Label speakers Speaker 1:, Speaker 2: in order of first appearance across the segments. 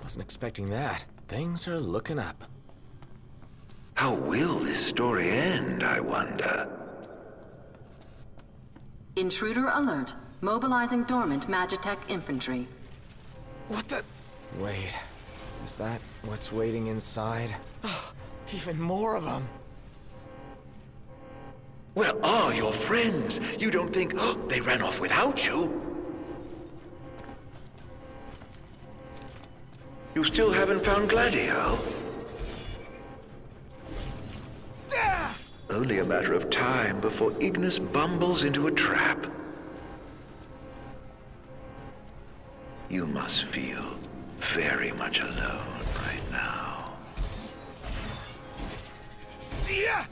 Speaker 1: Wasn't expecting that. Things are looking up.
Speaker 2: How will this story end, I wonder?
Speaker 3: Intruder alert. Mobilizing dormant Magitech infantry.
Speaker 1: What the? Wait. Is that what's waiting inside? Even more of them.
Speaker 2: Where are your friends? You don't think they ran off without you? You still haven't found Gladio? Only a matter of time before Ignis bumbles into a trap. You must feel very much alone right now.
Speaker 1: See ya!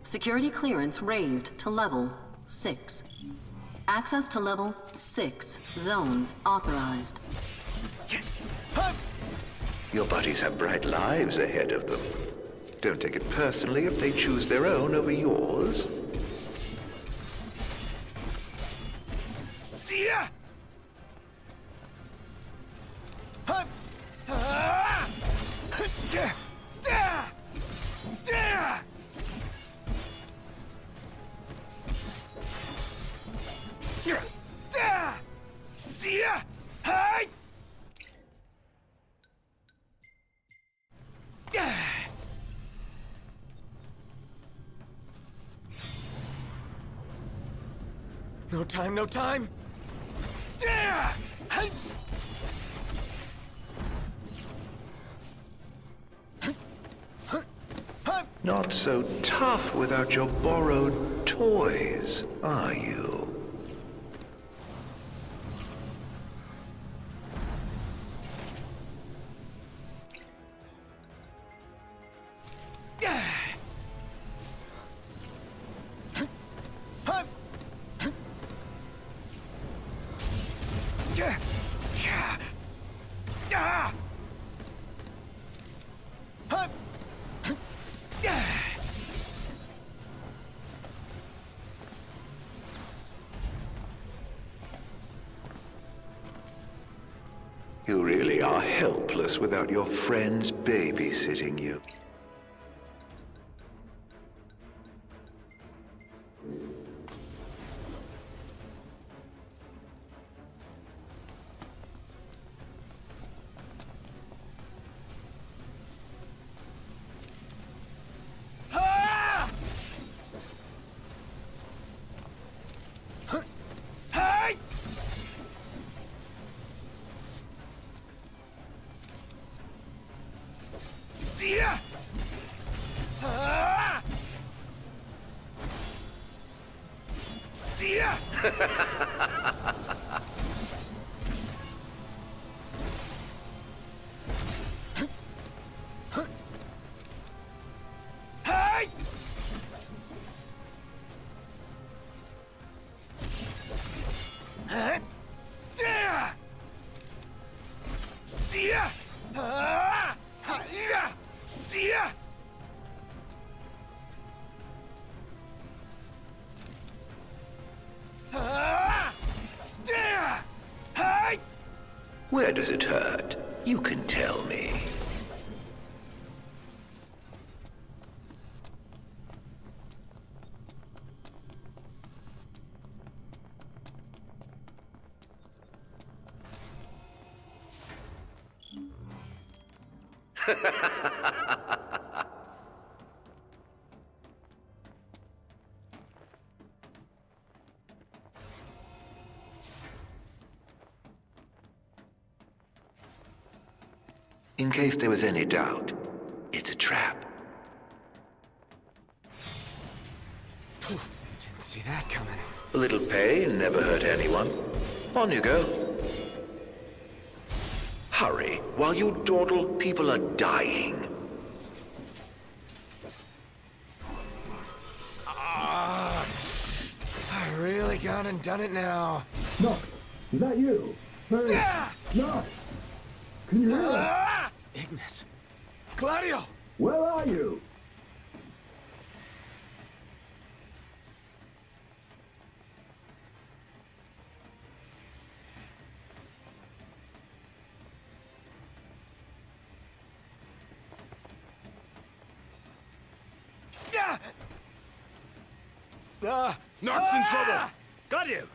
Speaker 3: Security clearance raised to level 6. Access to level 6 zones authorized.
Speaker 2: Your buddies have bright lives ahead of them. Don't take it personally if they choose their own over yours.
Speaker 1: See ya! See ya! Hi! No time, no time!
Speaker 2: Not so tough without your borrowed toys, are you? You really are helpless without your friends babysitting you.
Speaker 1: See ya! See ya! Hey!
Speaker 2: Where does it hurt? You can tell me. In case there was any doubt, it's a trap.
Speaker 1: Poof, didn't see that coming.
Speaker 2: A little pain never hurt anyone. On you go. Hurry, while you dawdle, people are dying.
Speaker 1: I really gone and done it now.
Speaker 4: Nox, is that you? Hey, Nox! Can you hear us?
Speaker 1: Ignis. Gladio!
Speaker 4: Where are you?
Speaker 5: Nox in trouble! Got you!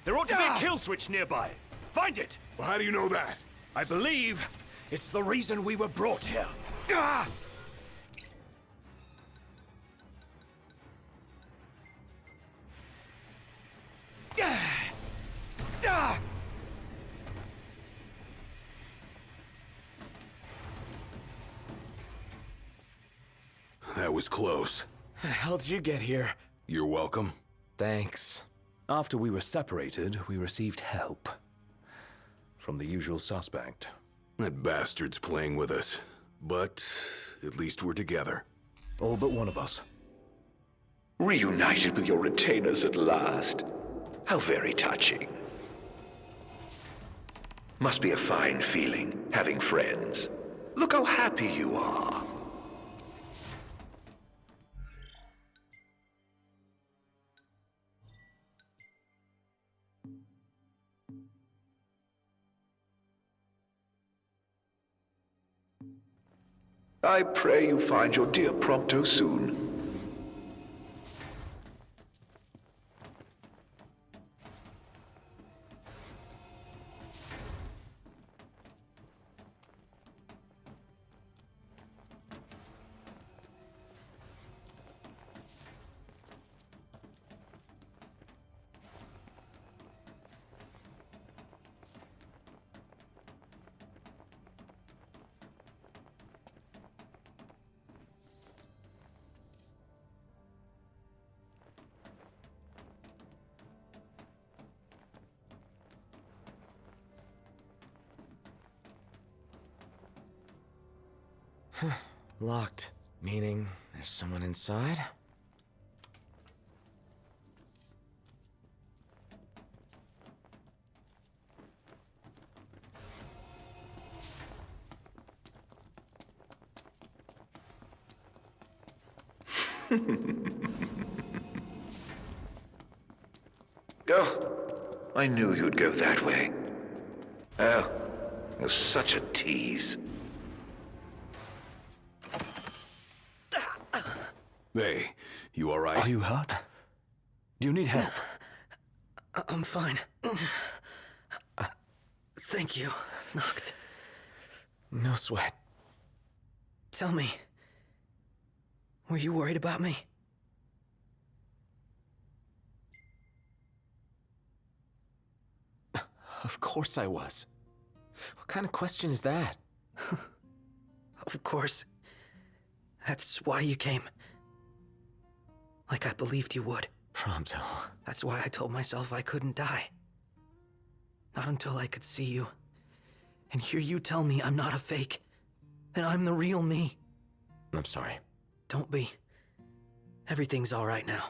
Speaker 5: There ought to be a kill switch nearby. Find it!
Speaker 6: Well, how do you know that?
Speaker 5: I believe it's the reason we were brought here.
Speaker 6: That was close.
Speaker 1: How the hell did you get here?
Speaker 6: You're welcome.
Speaker 1: Thanks.
Speaker 5: After we were separated, we received help. From the usual suspect.
Speaker 6: That bastard's playing with us. But at least we're together.
Speaker 5: All but one of us.
Speaker 2: Reunited with your retainers at last. How very touching. Must be a fine feeling, having friends. Look how happy you are. I pray you find your dear Prompto soon.
Speaker 1: Locked. Meaning there's someone inside?
Speaker 2: Oh, I knew you'd go that way. Oh, you're such a tease.
Speaker 6: Hey, you all right?
Speaker 5: Are you hurt? Do you need help?
Speaker 7: I'm fine. Thank you, Noct.
Speaker 1: No sweat.
Speaker 7: Tell me, were you worried about me?
Speaker 1: Of course I was. What kind of question is that?
Speaker 7: Of course. That's why you came. Like I believed you would.
Speaker 1: Prompto.
Speaker 7: That's why I told myself I couldn't die. Not until I could see you. And hear you tell me I'm not a fake. That I'm the real me.
Speaker 1: I'm sorry.
Speaker 7: Don't be. Everything's all right now.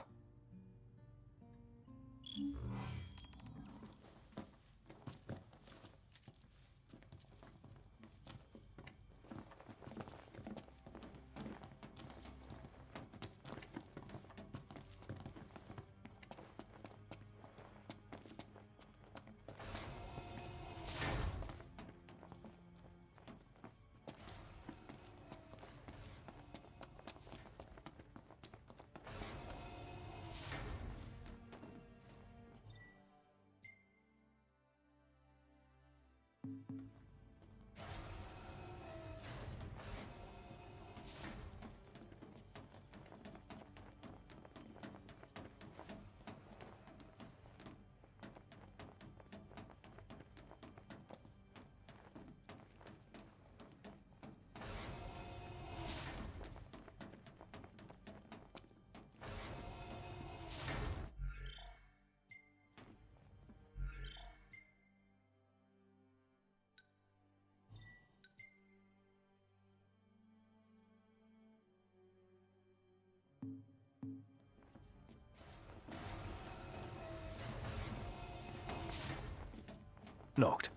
Speaker 5: Knocked.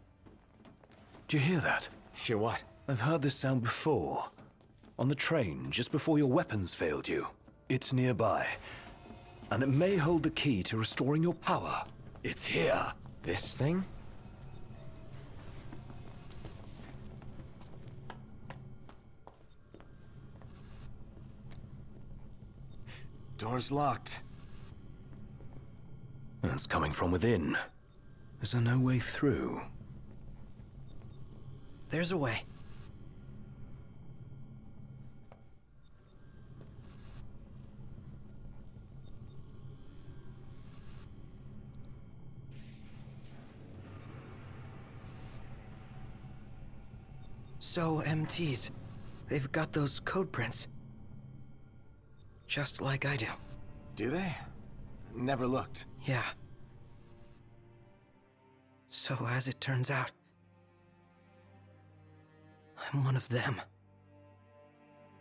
Speaker 5: Do you hear that?
Speaker 1: Hear what?
Speaker 5: I've heard this sound before. On the train, just before your weapons failed you. It's nearby. And it may hold the key to restoring your power. It's here.
Speaker 1: This thing? Door's locked.
Speaker 5: It's coming from within. Is there no way through?
Speaker 7: There's a way. So, MTs, they've got those code prints. Just like I do.
Speaker 1: Do they? Never looked.
Speaker 7: Yeah. So, as it turns out, I'm one of them.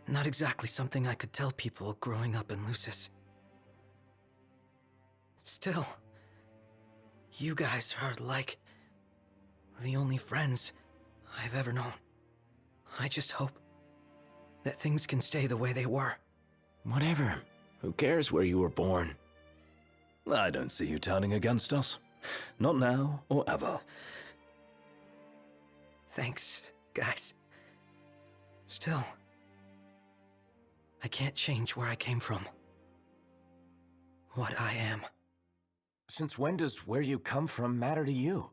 Speaker 7: Not exactly something I could tell people growing up in Lucis. Still, you guys are like the only friends I've ever known. I just hope that things can stay the way they were.
Speaker 1: Whatever. Who cares where you were born?
Speaker 5: I don't see you turning against us. Not now or ever.
Speaker 7: Thanks, guys. Still, I can't change where I came from. What I am.
Speaker 1: Since when does where you come from matter to you?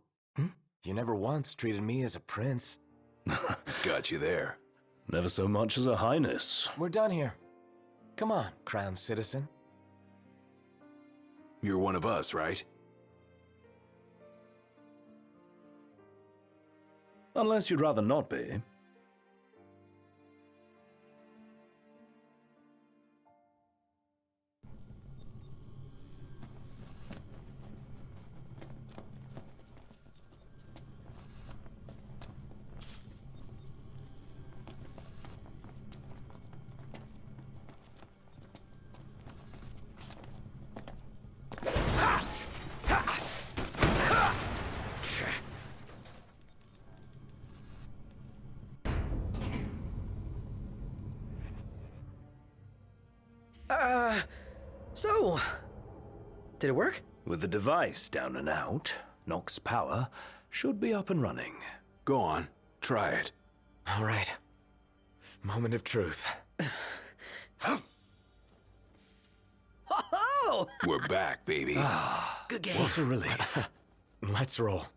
Speaker 1: You never once treated me as a prince.
Speaker 6: He's got you there.
Speaker 5: Never so much as a highness.
Speaker 1: We're done here. Come on, crown citizen.
Speaker 6: You're one of us, right?
Speaker 5: Unless you'd rather not be.
Speaker 7: So, did it work?
Speaker 5: With the device down and out, Nox's power should be up and running.
Speaker 6: Go on, try it.
Speaker 1: All right. Moment of truth.
Speaker 7: Oh!
Speaker 6: We're back, baby.
Speaker 7: Good game.
Speaker 1: What a relief. Let's roll.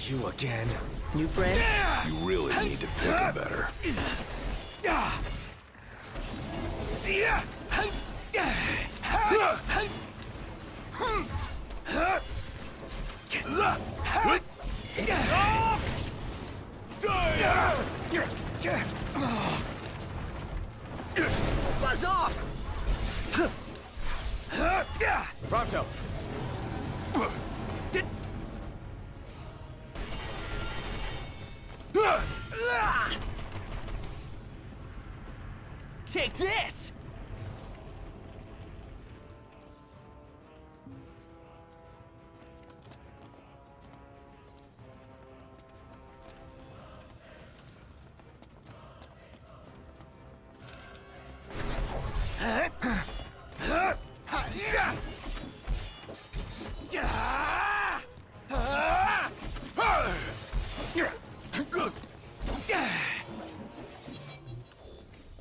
Speaker 1: You again.
Speaker 7: New friend?
Speaker 6: You really need to pick him better.
Speaker 7: Buzz off!
Speaker 1: Prompto!
Speaker 7: Take this!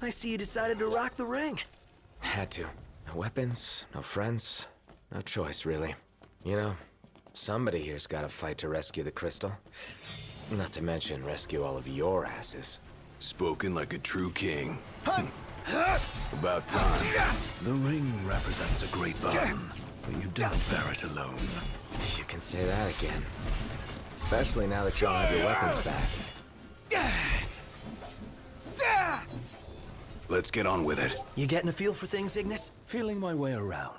Speaker 7: I see you decided to rock the ring.
Speaker 1: Had to. No weapons, no friends, no choice, really. You know, somebody here's gotta fight to rescue the crystal. Not to mention rescue all of your asses.
Speaker 6: Spoken like a true king. About time.
Speaker 5: The ring represents a great burden, but you didn't bear it alone.
Speaker 1: You can say that again. Especially now that you all have your weapons back.
Speaker 6: Let's get on with it.
Speaker 7: You getting a feel for things, Ignis?
Speaker 5: Feeling my way around.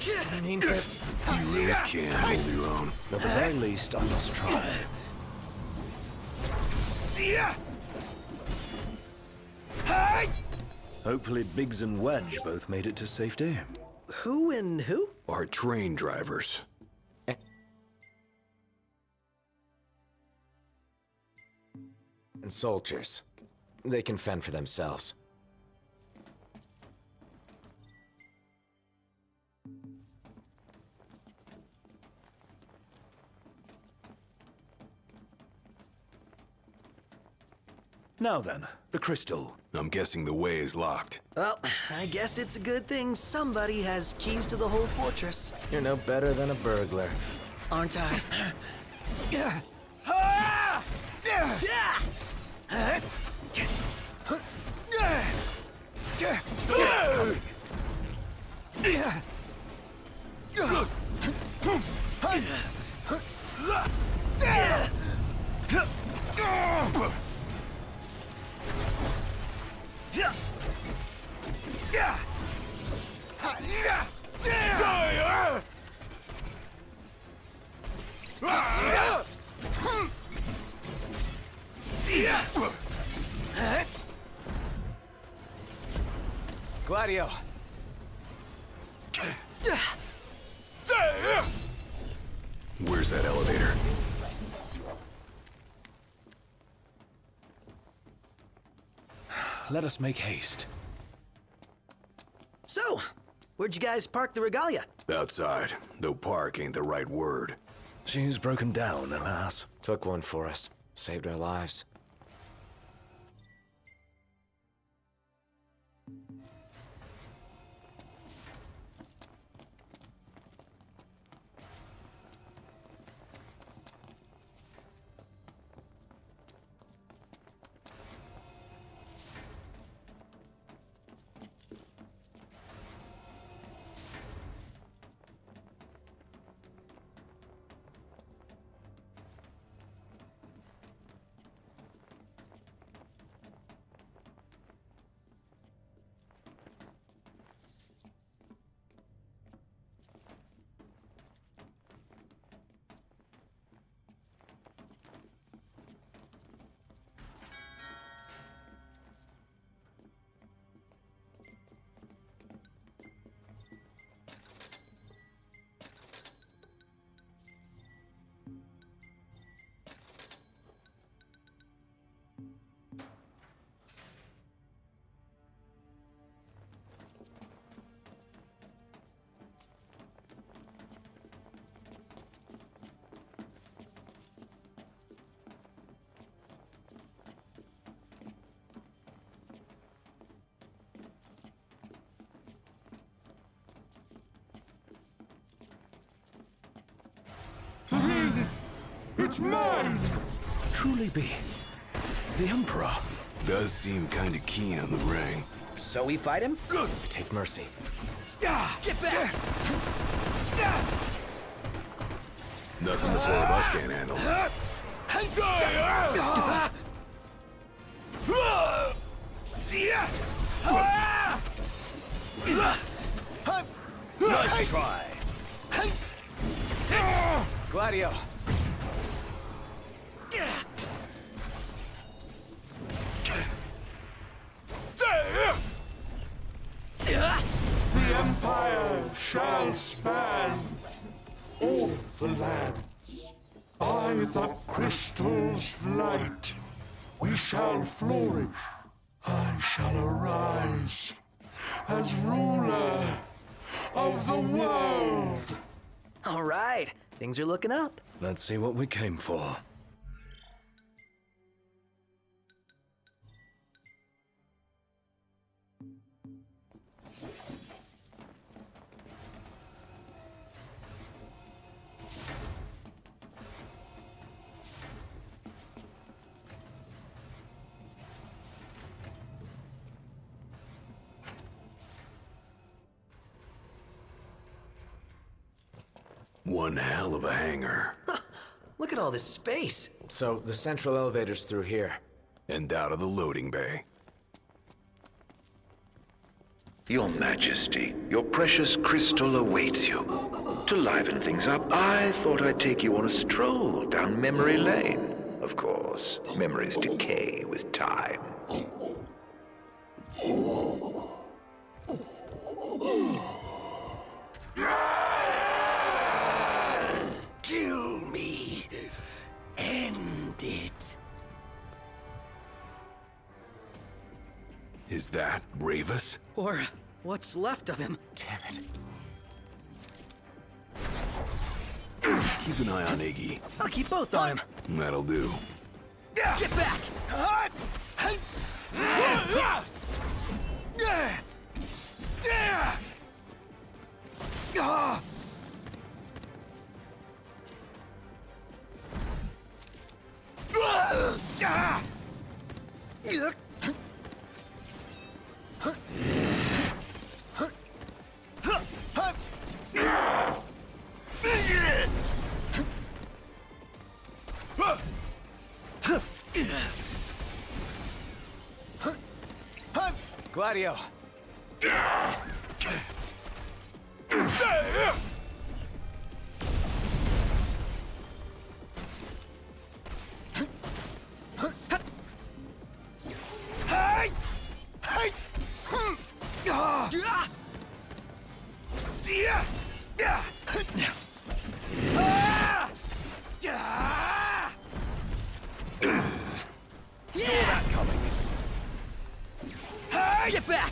Speaker 1: Didn't mean to.
Speaker 6: You really can hold your own.
Speaker 5: At the very least, I must try. Hopefully Biggs and Wedge both made it to safety.
Speaker 7: Who and who?
Speaker 6: Our train drivers.
Speaker 1: And soldiers. They can fend for themselves.
Speaker 5: Now then, the crystal.
Speaker 6: I'm guessing the way is locked.
Speaker 7: Well, I guess it's a good thing somebody has keys to the whole fortress.
Speaker 1: You're no better than a burglar.
Speaker 7: Aren't I?
Speaker 1: Gladio!
Speaker 6: Where's that elevator?
Speaker 5: Let us make haste.
Speaker 7: So, where'd you guys park the regalia?
Speaker 6: Outside, though park ain't the right word.
Speaker 5: She's broken down, alas.
Speaker 1: Took one for us. Saved our lives.
Speaker 4: It's mine!
Speaker 5: Truly be the Emperor.
Speaker 6: Does seem kinda keen on the ring.
Speaker 7: So we fight him?
Speaker 1: Take mercy.
Speaker 7: Get back!
Speaker 6: Nothing the four of us can't handle.
Speaker 5: Nice try.
Speaker 1: Gladio!
Speaker 4: The Empire shall span all the lands. By the crystal's light, we shall flourish. I shall arise as ruler of the world.
Speaker 7: All right, things are looking up.
Speaker 5: Let's see what we came for.
Speaker 6: One hell of a hangar.
Speaker 7: Look at all this space.
Speaker 1: So, the central elevator's through here.
Speaker 6: And out of the loading bay.
Speaker 2: Your Majesty, your precious crystal awaits you. To liven things up, I thought I'd take you on a stroll down memory lane. Of course, memories decay with time.
Speaker 7: Kill me. End it.
Speaker 6: Is that Ravus?
Speaker 7: Or what's left of him.
Speaker 1: Damn it.
Speaker 6: Keep an eye on Iggy.
Speaker 7: I'll keep both on him.
Speaker 6: That'll do.
Speaker 7: Get back!
Speaker 1: Gladio!
Speaker 7: Get back!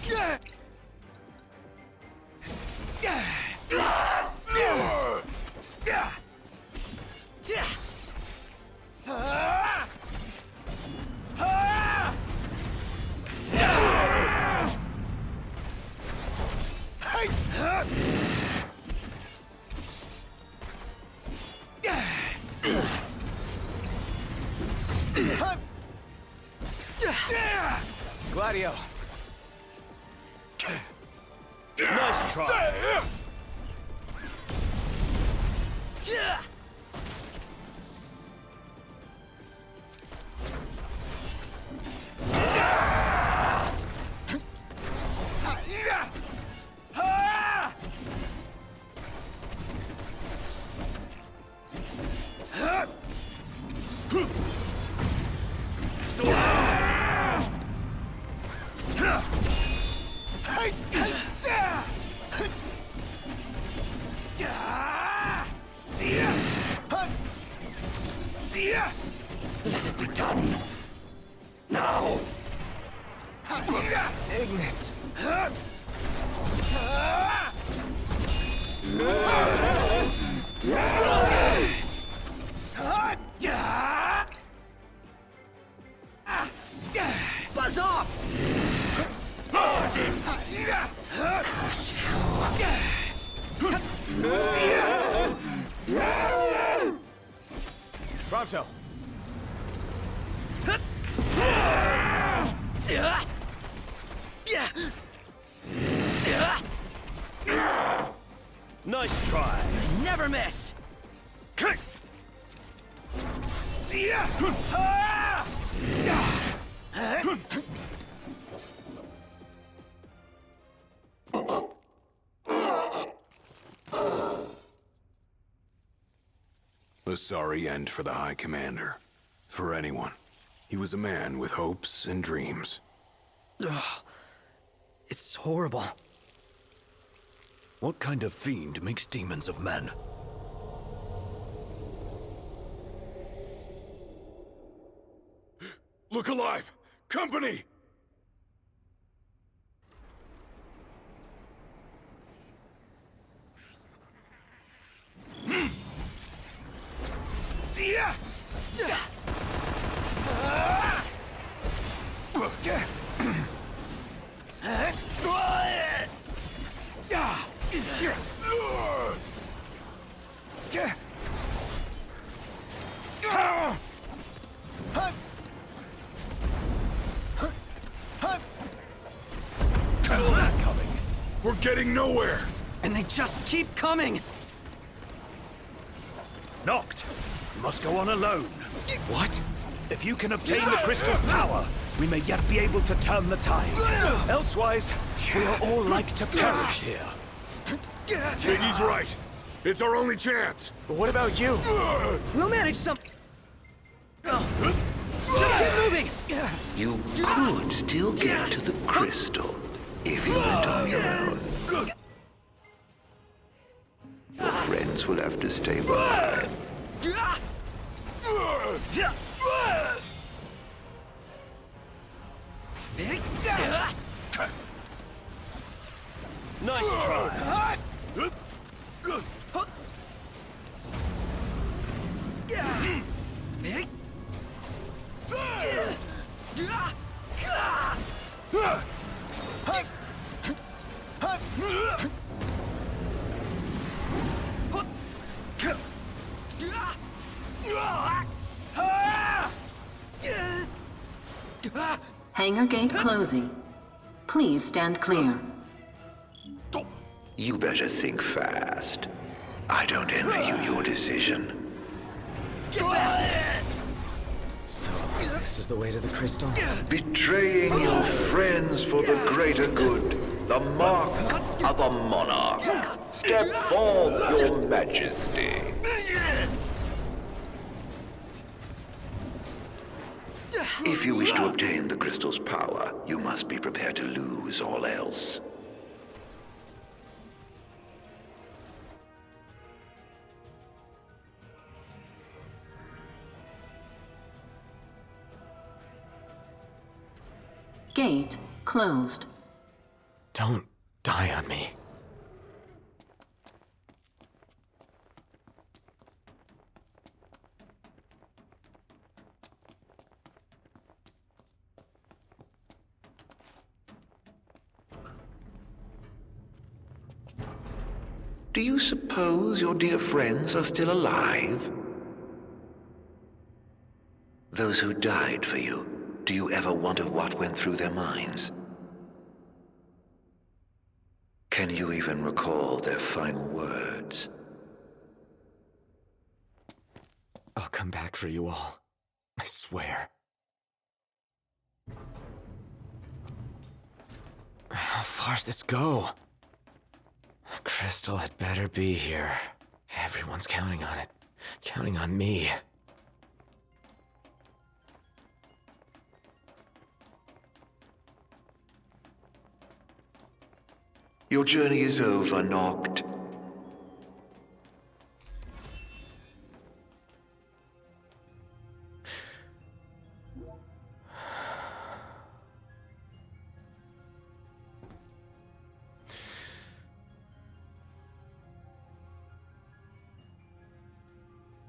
Speaker 1: Gladio!
Speaker 5: Nice try.
Speaker 4: Let it be done. Now.
Speaker 1: Ignis!
Speaker 7: Buzz off!
Speaker 1: Prompto!
Speaker 5: Nice try.
Speaker 7: Never miss!
Speaker 6: A sorry end for the High Commander. For anyone. He was a man with hopes and dreams.
Speaker 7: It's horrible.
Speaker 5: What kind of fiend makes demons of men?
Speaker 6: Look alive! Company! We're getting nowhere!
Speaker 7: And they just keep coming!
Speaker 5: Knocked. You must go on alone.
Speaker 1: What?
Speaker 5: If you can obtain the crystal's power, we may yet be able to turn the tide. Elsewise, we are all like to perish here.
Speaker 6: Biggie's right. It's our only chance.
Speaker 1: But what about you?
Speaker 7: We'll manage some... Oh. Just keep moving!
Speaker 2: You could still get to the crystal if you went on your own. Your friends will have to stay behind.
Speaker 5: Nice try.
Speaker 3: Hangar gate closing. Please stand clear.
Speaker 2: You better think fast. I don't envy you your decision.
Speaker 1: So, this is the way to the crystal?
Speaker 2: Betraying your friends for the greater good. The mark of a monarch. Step forth, your majesty. If you wish to obtain the crystal's power, you must be prepared to lose all else.
Speaker 3: Gate closed.
Speaker 1: Don't die on me.
Speaker 2: Do you suppose your dear friends are still alive? Those who died for you, do you ever wonder what went through their minds? Can you even recall their final words?
Speaker 1: I'll come back for you all. I swear. How far's this go? Crystal had better be here. Everyone's counting on it. Counting on me.
Speaker 2: Your journey is over, Noct.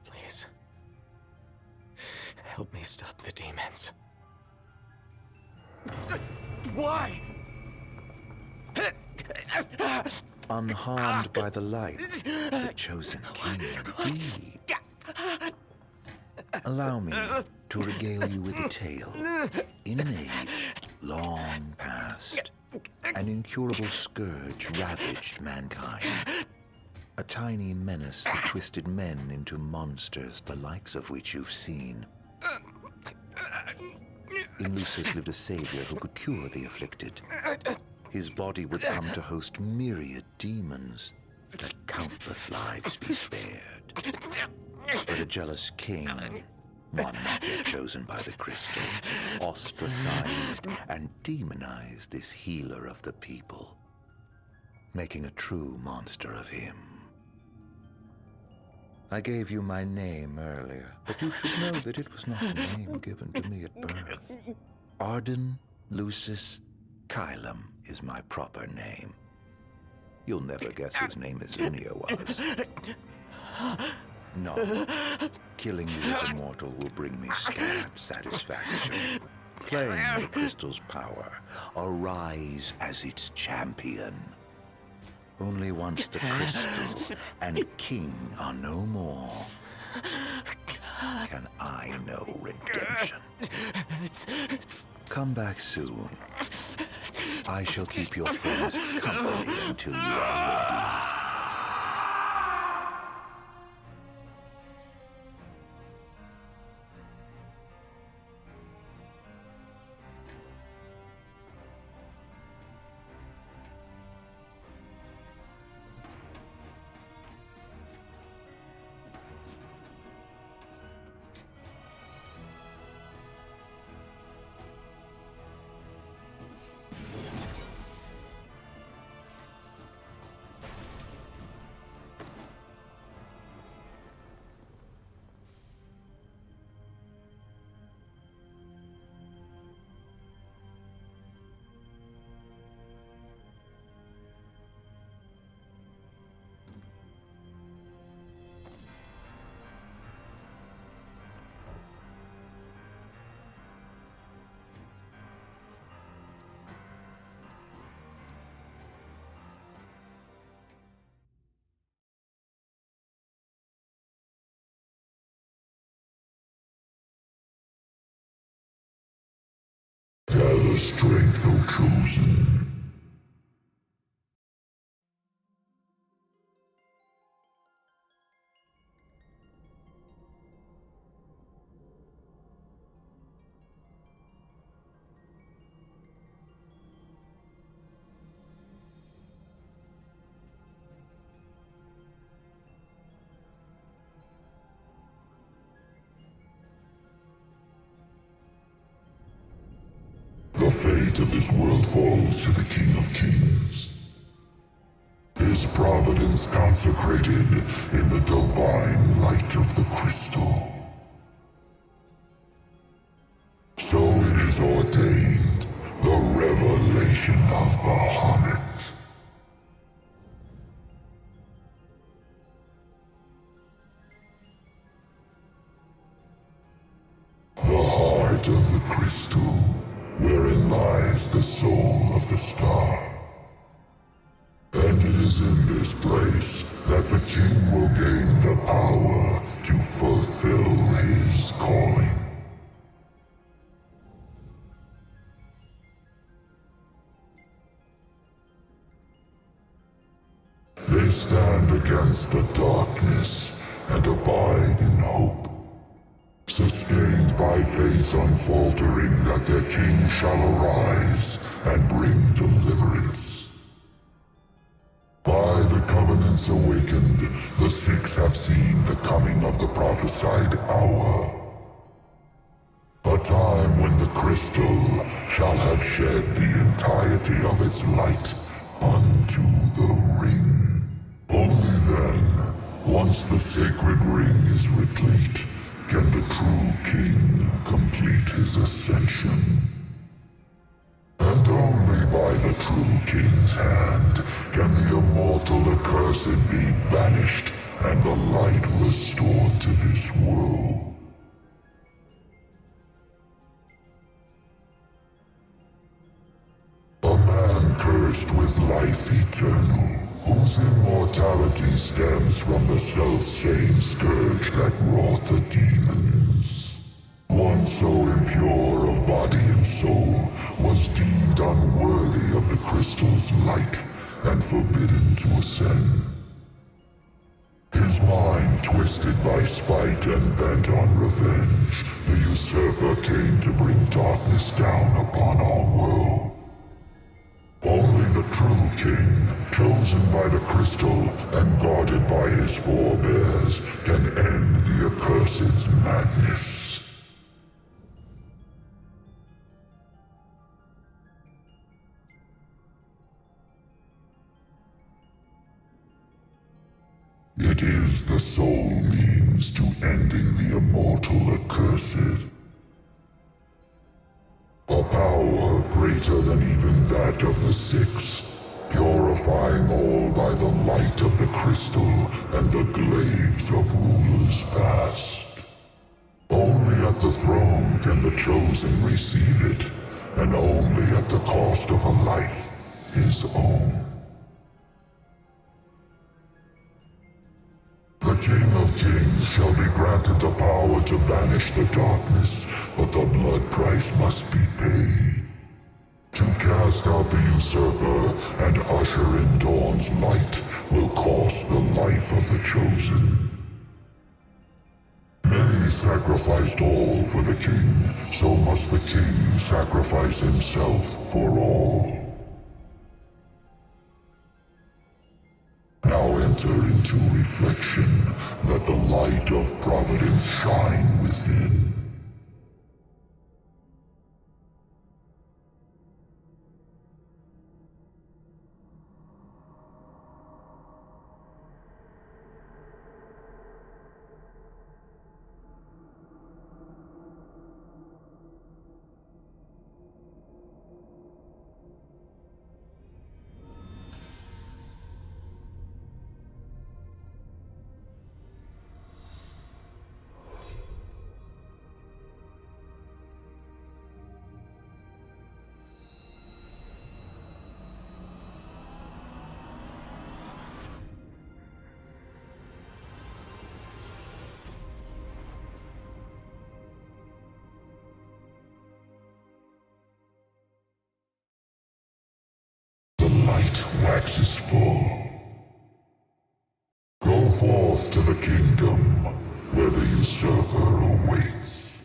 Speaker 1: Please. Help me stop the demons.
Speaker 5: Why?
Speaker 8: Unharmed by the light, the chosen king indeed.
Speaker 2: Allow me to regale you with a tale. In an age long past, an incurable scourge ravaged mankind. A tiny menace that twisted men into monsters, the likes of which you've seen. In Lucis lived a savior who could cure the afflicted. His body would come to host myriad demons, let countless lives be spared. But a jealous king, one not yet chosen by the crystal, ostracized and demonized this healer of the people, making a true monster of him. I gave you my name earlier, but you should know that it was not the name given to me at birth. Arden Lucis Kylum is my proper name. You'll never guess whose name Azunia was. No, killing you as a mortal will bring me scant satisfaction. Claim the crystal's power, arise as its champion. Only once the crystal and king are no more, can I know redemption. Come back soon. I shall keep your friends company until you are ready.
Speaker 8: Gather strength, O chosen. The fate of this world falls to the King of Kings. His providence consecrated in the divine light of the crystal. So it is ordained, the revelation of Bahamut. The heart of the crystal, wherein lies the soul of the star. And it is in this place that the king will gain the power to fulfill his calling. They stand against the darkness and abide in hope, sustained by faith unfaltering that their king shall arise and bring deliverance. By the covenants awakened, the Sikhs have seen the coming of the prophesied hour. A time when the crystal shall have shed the entirety of its light unto the ring. Only then, once the sacred ring is replete, can the true king complete his ascension. And only by the true king's hand can the immortal accursed be banished and the light restored to this world. A man cursed with life eternal, whose immortality stems from the self-same scourge that wrought the demons. One so impure of body and soul was deemed unworthy of the crystal's light and forbidden to ascend. His mind twisted by spite and bent on revenge, the usurper came to bring darkness down upon our world. Only the true king, chosen by the crystal and guarded by his forebears, can end the accursed's madness. It is the sole means to ending the immortal accursed. A power greater than even that of the Six, purifying all by the light of the crystal and the glaives of rulers past. Only at the throne can the chosen receive it, and only at the cost of a life his own. The King of Kings shall be granted the power to banish the darkness, but the blood price must be paid. To cast out the usurper and usher in dawn's light will cost the life of the chosen. Many sacrificed all for the king, so must the king sacrifice himself for all. Now enter into reflection, let the light of providence shine within. The light waxes full. Go forth to the kingdom, where the usurper awaits.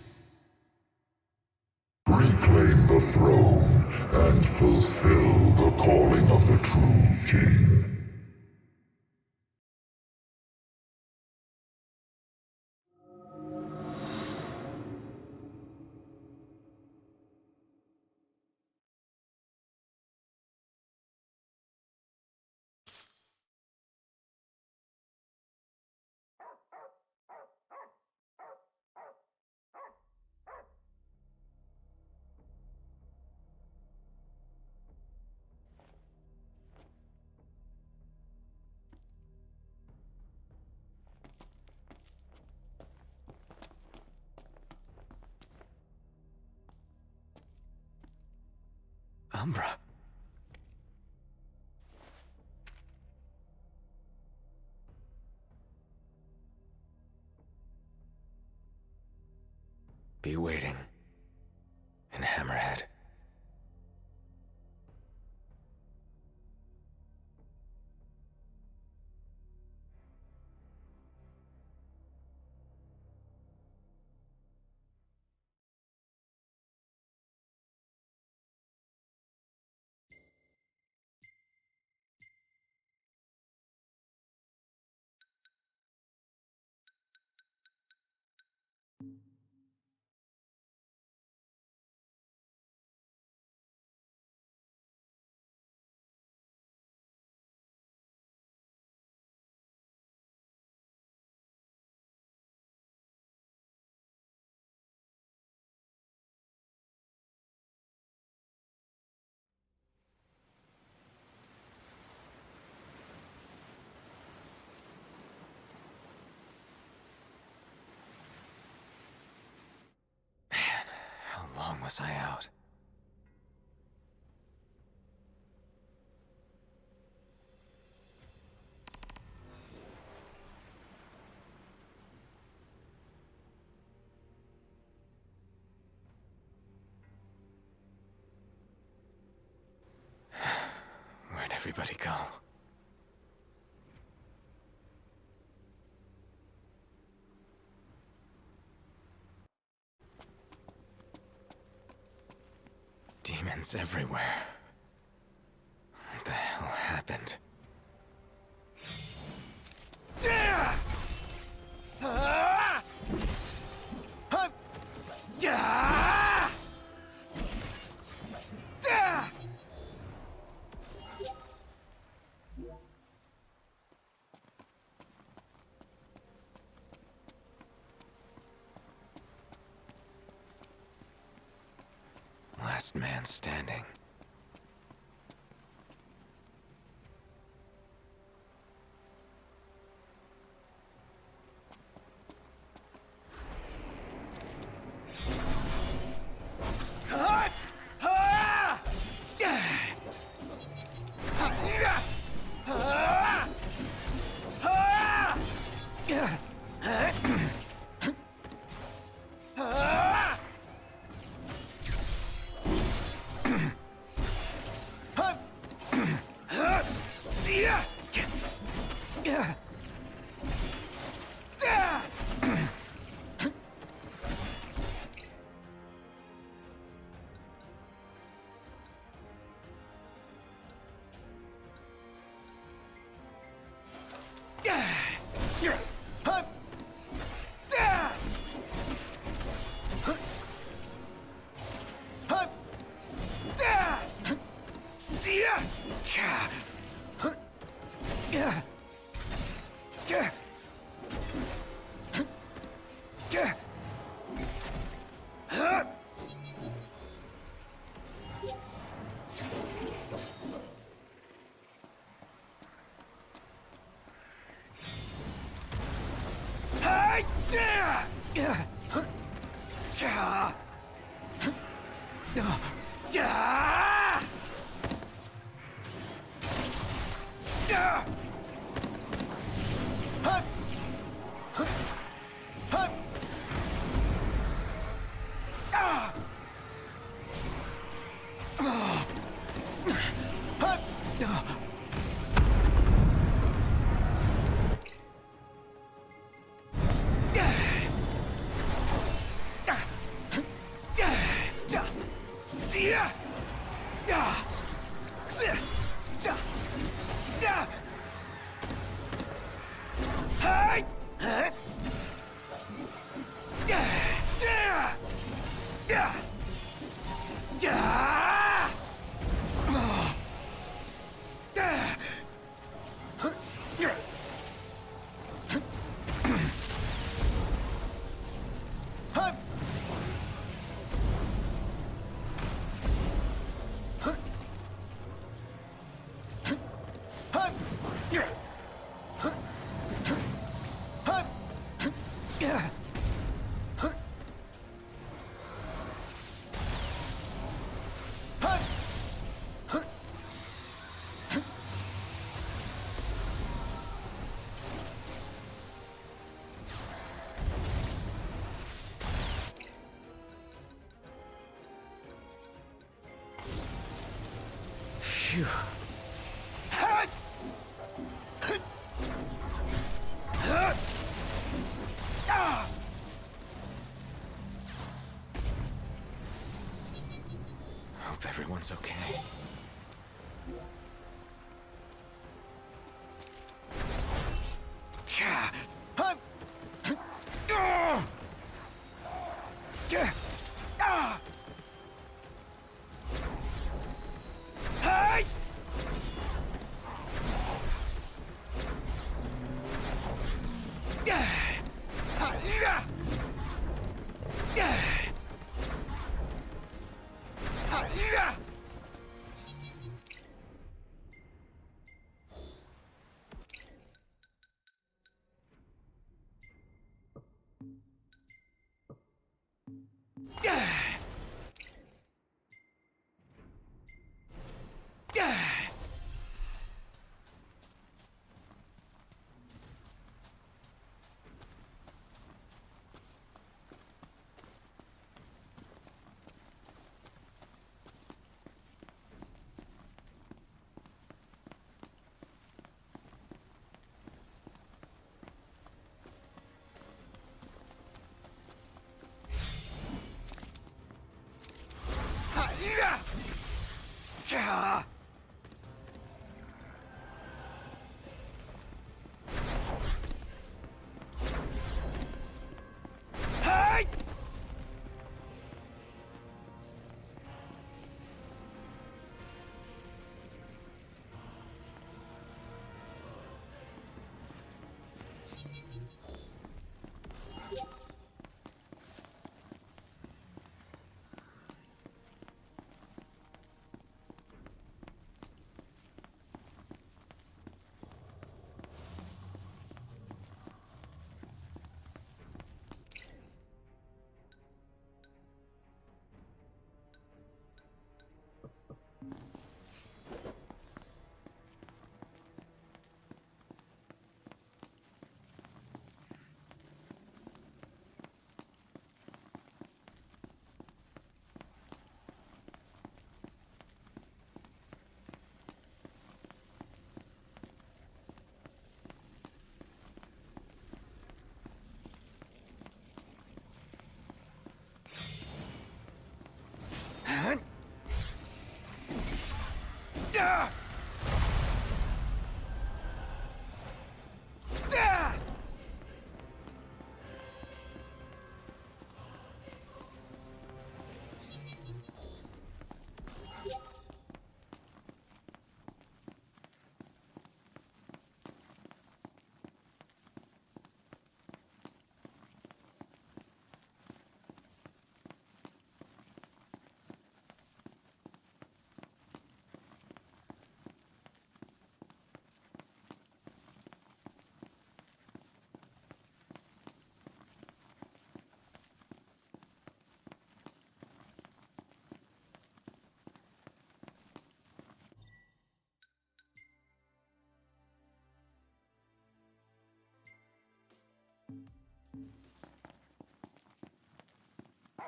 Speaker 8: Reclaim the throne, and fulfill the calling of the true king.
Speaker 1: Umbra. Be waiting. In Hammerhead. How long was I out? everybody go? Demons everywhere. What the hell happened? Last man standing. Phew. Hope everyone's okay.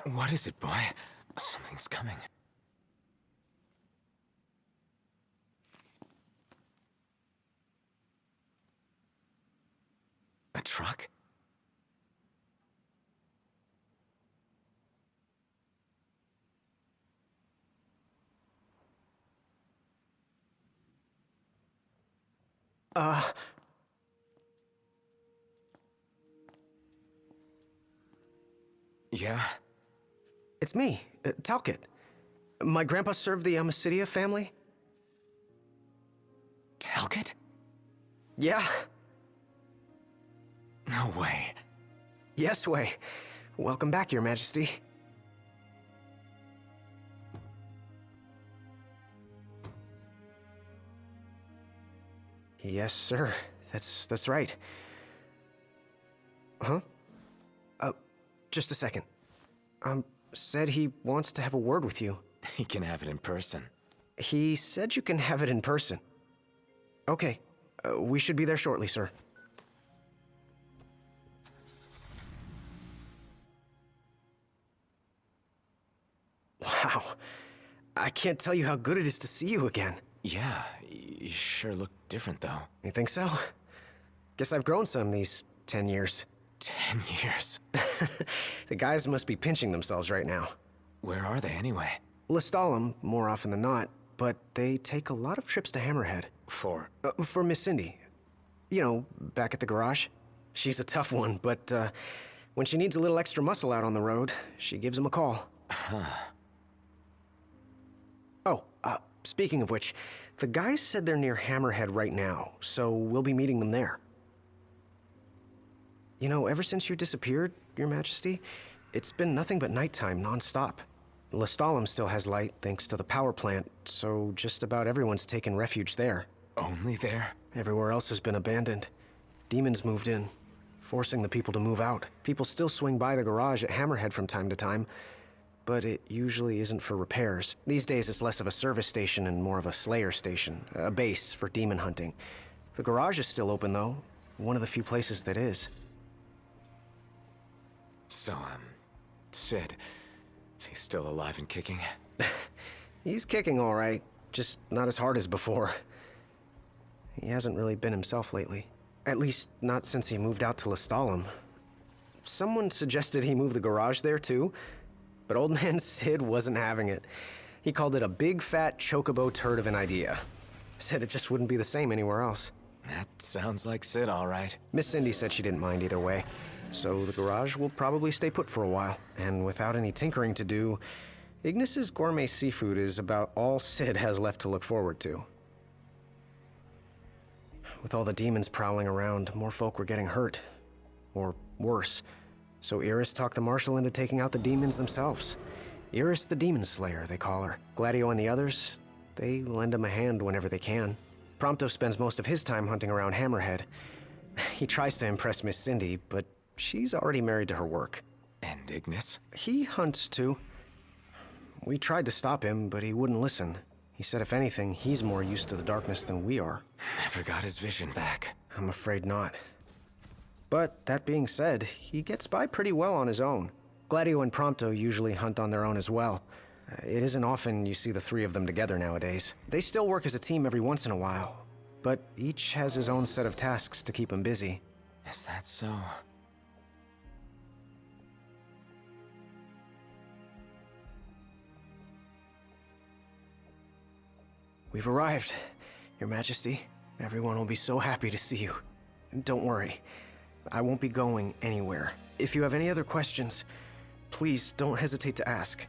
Speaker 1: What is it, boy? Something's coming. A truck? Yeah?
Speaker 9: It's me, Talcott. My grandpa served the Amicidia family.
Speaker 1: Talcott?
Speaker 9: Yeah.
Speaker 1: No way.
Speaker 9: Yes way. Welcome back, Your Majesty. Yes, sir. That's right. Huh? Just a second. Said he wants to have a word with you.
Speaker 1: He can have it in person.
Speaker 9: He said you can have it in person. Okay. We should be there shortly, sir. Wow. I can't tell you how good it is to see you again.
Speaker 1: Yeah, you sure look different, though.
Speaker 9: You think so? Guess I've grown some these 10 years.
Speaker 1: 10 years.
Speaker 9: The guys must be pinching themselves right now.
Speaker 1: Where are they, anyway?
Speaker 9: Lestalem, more often than not, but they take a lot of trips to Hammerhead. For Miss Cindy. You know, back at the garage. She's a tough one, but when she needs a little extra muscle out on the road, she gives him a call.
Speaker 1: Huh.
Speaker 9: Oh, speaking of which, the guys said they're near Hammerhead right now, so we'll be meeting them there. You know, ever since you disappeared, Your Majesty, it's been nothing but nighttime nonstop. Lestalem still has light thanks to the power plant, so just about everyone's taken refuge there.
Speaker 1: Only there?
Speaker 9: Everywhere else has been abandoned. Demons moved in, forcing the people to move out. People still swing by the garage at Hammerhead from time to time, but it usually isn't for repairs. These days it's less of a service station and more of a slayer station, a base for demon hunting. The garage is still open though, one of the few places that is.
Speaker 1: So, Sid, is he still alive and kicking?
Speaker 9: He's kicking all right, just not as hard as before. He hasn't really been himself lately. At least, not since he moved out to Lestalem. Someone suggested he move the garage there too, but old man Sid wasn't having it. He called it a big, fat, chocobo turd of an idea. Said it just wouldn't be the same anywhere else.
Speaker 1: That sounds like Sid, all right.
Speaker 9: Miss Cindy said she didn't mind either way. So the garage will probably stay put for a while. And without any tinkering to do, Ignis's gourmet seafood is about all Sid has left to look forward to. With all the demons prowling around, more folk were getting hurt. Or worse. So Iris talked the Marshal into taking out the demons themselves. Iris the Demon Slayer, they call her. Gladio and the others, they lend him a hand whenever they can. Prompto spends most of his time hunting around Hammerhead. He tries to impress Miss Cindy, but she's already married to her work.
Speaker 1: And Ignis?
Speaker 9: He hunts too. We tried to stop him, but he wouldn't listen. He said if anything, he's more used to the darkness than we are.
Speaker 1: Never got his vision back.
Speaker 9: I'm afraid not. But that being said, he gets by pretty well on his own. Gladio and Prompto usually hunt on their own as well. It isn't often you see the three of them together nowadays. They still work as a team every once in a while, but each has his own set of tasks to keep him busy.
Speaker 1: Is that so?
Speaker 9: We've arrived, Your Majesty. Everyone will be so happy to see you. Don't worry, I won't be going anywhere. If you have any other questions, please don't hesitate to ask.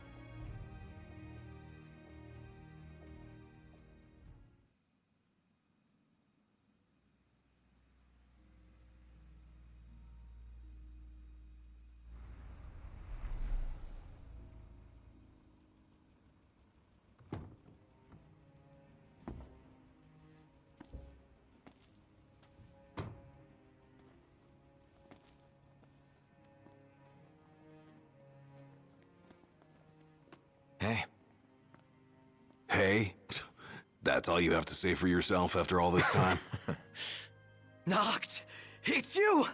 Speaker 1: Hey.
Speaker 6: Hey? That's all you have to say for yourself after all this time?
Speaker 7: Noct! It's you!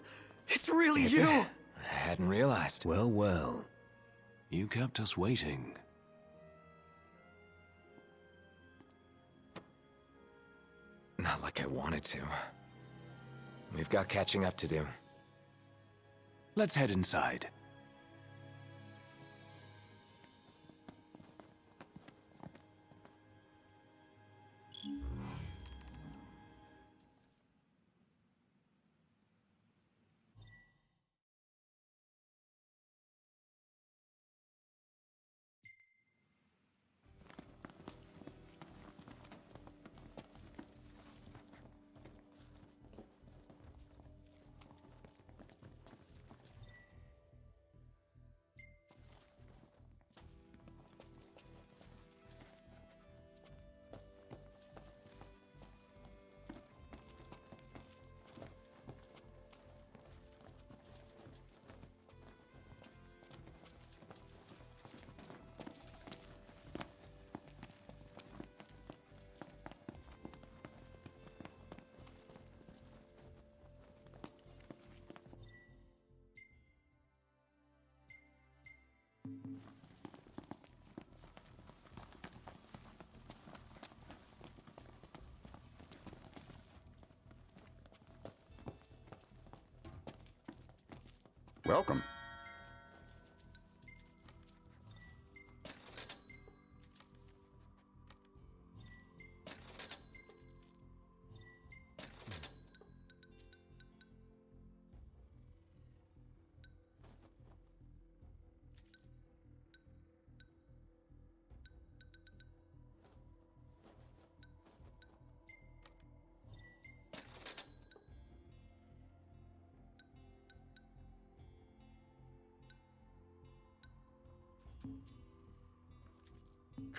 Speaker 7: It's really
Speaker 1: Is
Speaker 7: you!
Speaker 1: it? I hadn't realized.
Speaker 5: Well, well. You kept us waiting.
Speaker 1: Not like I wanted to. We've got catching up to do.
Speaker 5: Let's head inside.
Speaker 10: Welcome.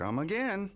Speaker 10: Come again.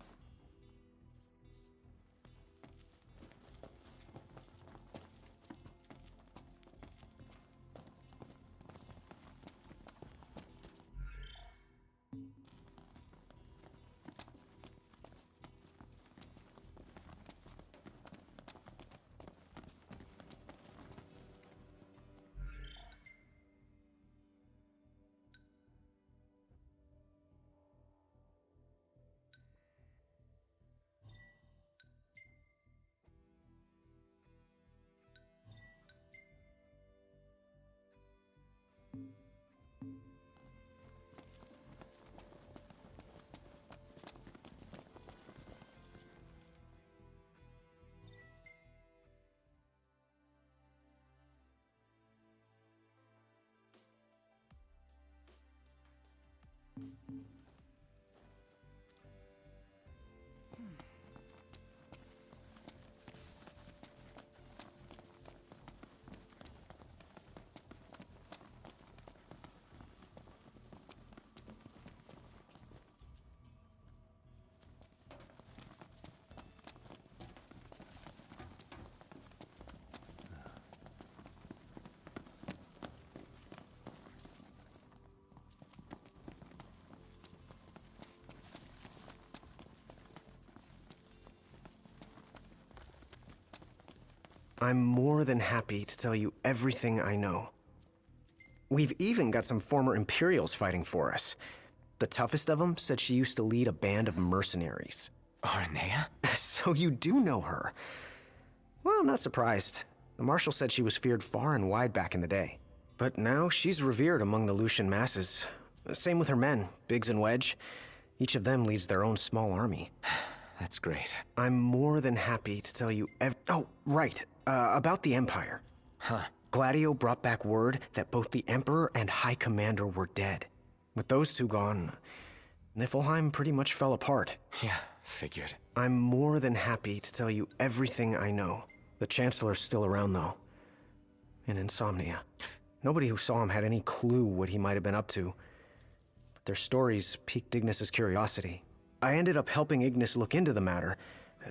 Speaker 9: I'm more than happy to tell you everything I know. We've even got some former Imperials fighting for us. The toughest of them said she used to lead a band of mercenaries.
Speaker 1: Aranea?
Speaker 9: So you do know her. Well, I'm not surprised. The Marshal said she was feared far and wide back in the day. But now she's revered among the Lucian masses. Same with her men, Biggs and Wedge. Each of them leads their own small army.
Speaker 1: That's great.
Speaker 9: I'm more than happy to tell you Oh, right. About the Empire.
Speaker 1: Huh.
Speaker 9: Gladio brought back word that both the Emperor and High Commander were dead. With those two gone, Niflheim pretty much fell apart.
Speaker 1: Yeah, figured.
Speaker 9: I'm more than happy to tell you everything I know. The Chancellor's still around, though. In Insomnia. Nobody who saw him had any clue what he might have been up to. But their stories piqued Ignis's curiosity. I ended up helping Ignis look into the matter,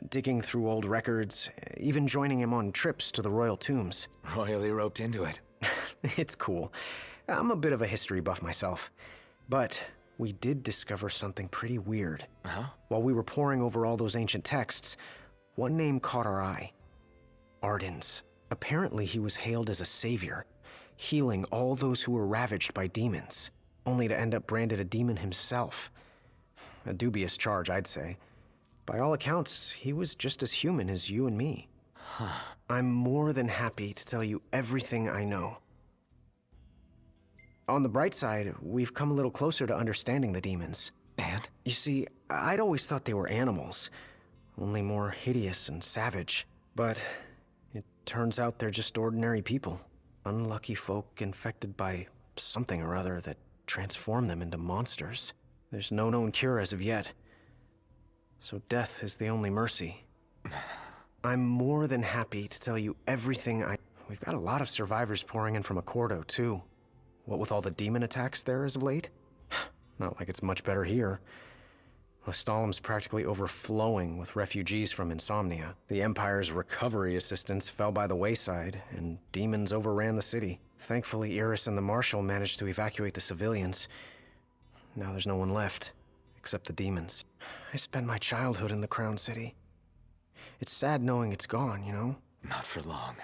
Speaker 9: digging through old records, even joining him on trips to the royal tombs.
Speaker 1: Royally roped into it.
Speaker 9: It's cool. I'm a bit of a history buff myself. But we did discover something pretty weird.
Speaker 1: Huh?
Speaker 9: While we were poring over all those ancient texts, one name caught our eye. Ardens. Apparently he was hailed as a savior, healing all those who were ravaged by demons, only to end up branded a demon himself. A dubious charge, I'd say. By all accounts, he was just as human as you and me.
Speaker 1: Huh.
Speaker 9: I'm more than happy to tell you everything I know. On the bright side, we've come a little closer to understanding the demons.
Speaker 1: And?
Speaker 9: You see, I'd always thought they were animals, only more hideous and savage. But it turns out they're just ordinary people. Unlucky folk infected by something or other that transformed them into monsters. There's no known cure as of yet. So death is the only mercy. I'm more than happy to tell you everything We've got a lot of survivors pouring in from Accordo, too. What with all the demon attacks there as of late? Not like it's much better here. Lestalem's practically overflowing with refugees from Insomnia. The Empire's recovery assistance fell by the wayside, and demons overran the city. Thankfully, Iris and the Marshal managed to evacuate the civilians. Now there's no one left, except the demons. I spent my childhood in the Crown City. It's sad knowing it's gone, you know?
Speaker 1: Not for long.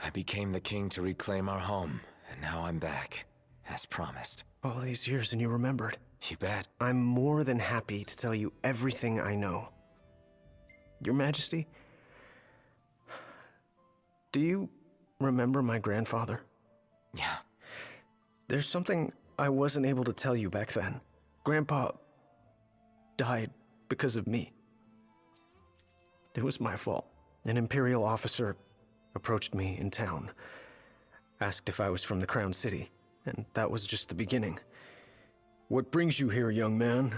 Speaker 1: I became the king to reclaim our home, and now I'm back, as promised.
Speaker 9: All these years and you remembered.
Speaker 1: You bet.
Speaker 9: I'm more than happy to tell you everything I know. Your Majesty, do you remember my grandfather?
Speaker 1: Yeah.
Speaker 9: There's something I wasn't able to tell you back then. Grandpa died because of me. It was my fault. An Imperial officer approached me in town, asked if I was from the Crown City, and that was just the beginning. What brings you here, young man?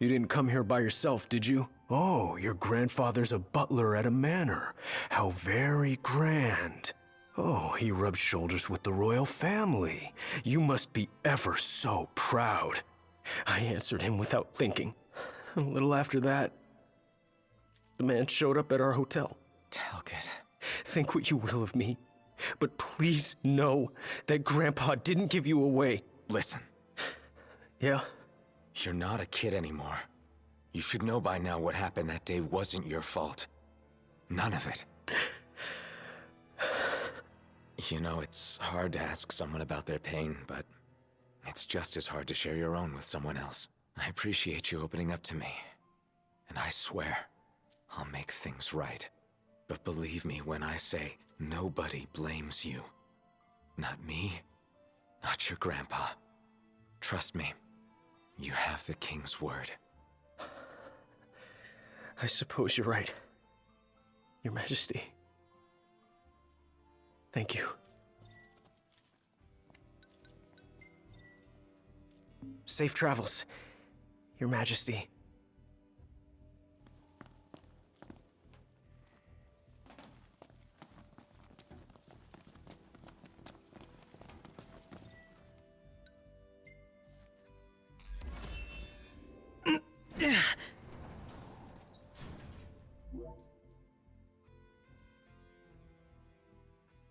Speaker 9: You didn't come here by yourself, did you? Oh, your grandfather's a butler at a manor. How very grand. Oh, he rubs shoulders with the royal family. You must be ever so proud. I answered him without thinking. A little after that, the man showed up at our hotel.
Speaker 1: Talcott.
Speaker 9: Think what you will of me, but please know that Grandpa didn't give you away.
Speaker 1: Listen.
Speaker 9: Yeah?
Speaker 1: You're not a kid anymore. You should know by now what happened that day wasn't your fault. None of it. You know, it's hard to ask someone about their pain, but it's just as hard to share your own with someone else. I appreciate you opening up to me, and I swear I'll make things right. But believe me when I say nobody blames you. Not me, not your grandpa. Trust me, you have the king's word.
Speaker 9: I suppose you're right, Your Majesty. Thank you. Safe travels, Your Majesty.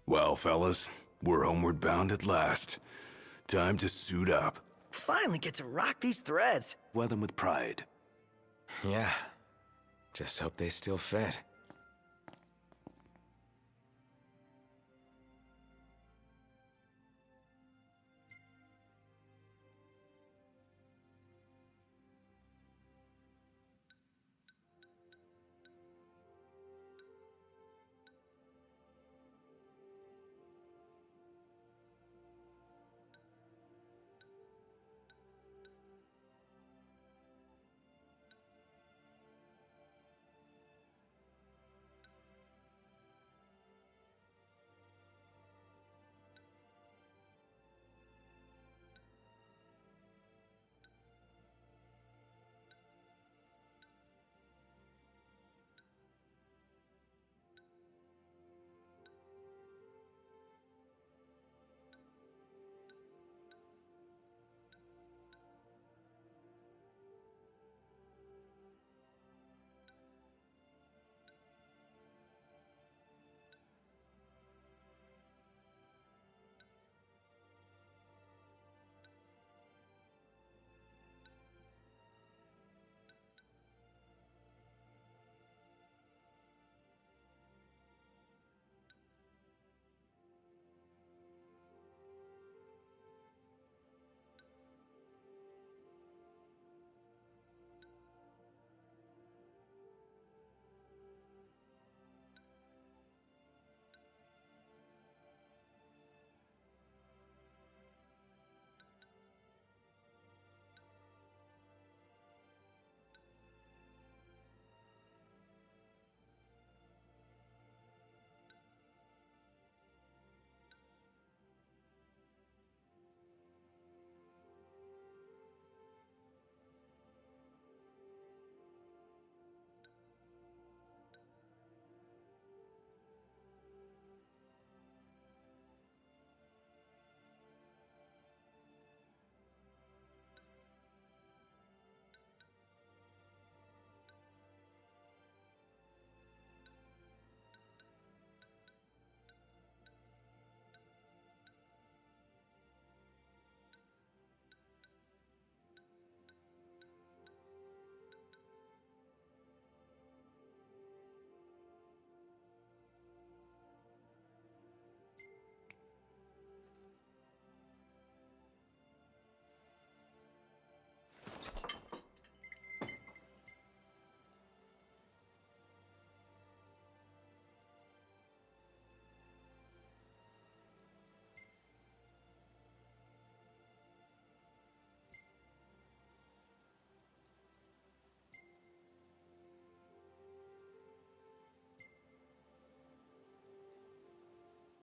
Speaker 6: Well, fellas, we're homeward bound at last. Time to suit up.
Speaker 7: Finally get to rock these threads.
Speaker 5: Wear them with pride.
Speaker 1: Yeah. Just hope they still fit.